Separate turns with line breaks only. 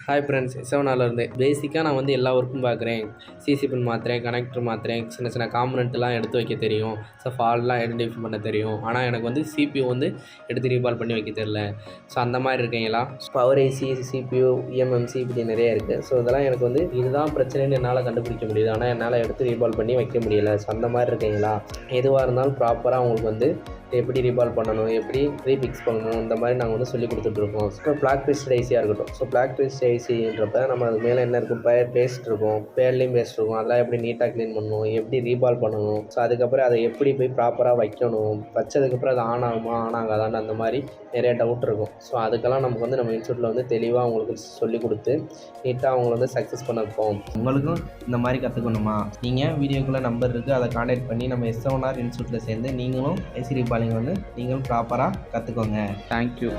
Hi friends, செவனாலேருந்து பேசிக்காக நான் வந்து எல்லா ஒர்க்கும் பார்க்குறேன். சிசி பின் மாற்றுறேன், கனெக்டர் மாற்றுறேன், சின்ன சின்ன காம்பனண்ட்லாம் எடுத்து வைக்க தெரியும். ஸோ ஃபால்ட்லாம் ஐடென்டிஃபை பண்ண தெரியும். ஆனால் எனக்கு வந்து சிபியூ வந்து எடுத்து ரீபால் பண்ணி வைக்க தெரில. ஸோ அந்த மாதிரி இருக்கீங்களா? பவர் ஐசி, சிபியூ, இஎம்எம்சி இப்படி நிறைய இருக்குது. ஸோ இதெல்லாம் எனக்கு வந்து இதுதான் பிரச்சனைன்னு என்னால் கண்டுபிடிக்க முடியுது. ஆனால் என்னால் எடுத்து ரீபால் பண்ணி வைக்க முடியலை. ஸோ அந்த மாதிரி இருக்கீங்களா? எதுவாக இருந்தாலும் ப்ராப்பராக உங்களுக்கு வந்து எப்படி ரீபால் பண்ணணும், எப்படி ரீபிக்ஸ் பண்ணணும், இந்த மாதிரி நாங்கள் வந்து சொல்லி கொடுத்துட்ருக்கோம். ஸோ பிளாக் பேஸ்ட் ஐசியாக இருக்கட்டும். ஸோ பிளாக் பேஸ்ட் ஐசின்றப்ப நம்ம அது மேலே என்ன இருக்கும், பேஸ்ட் இருக்கும், பேர்லேயும் பேஸ்ட் இருக்கும். அதெல்லாம் எப்படி நீட்டாக க்ளீன் பண்ணணும், எப்படி ரீபால் பண்ணணும், ஸோ அதுக்கப்புறம் அதை எப்படி போய் ப்ராப்பராக வைக்கணும், வச்சதுக்கப்புறம் அது ஆன் ஆகுமா ஆன் ஆகாதான்னு அந்த மாதிரி நிறைய டவுட் இருக்கும். ஸோ அதுக்கெல்லாம் நமக்கு வந்து நம்ம இன்ஸ்டியூட்டில் வந்து தெளிவாக அவங்களுக்கு சொல்லி கொடுத்து நீட்டாக அவங்கள வந்து சக்ஸஸ் பண்ண வைப்போம். உங்களுக்கும் இந்த மாதிரி கற்றுக்கணுமா? நீங்கள் வீடியோக்குள்ளே நம்பர் இருக்குது, அதை கான்டாக்ட் பண்ணி நம்ம S7R இன்ஸ்டியூட்டில் சேர்ந்து நீங்களும் ஐசி ரீபாலிங் வந்து நீங்களும் ப்ராப்பராக கற்றுக்கோங்க. தேங்க்யூ.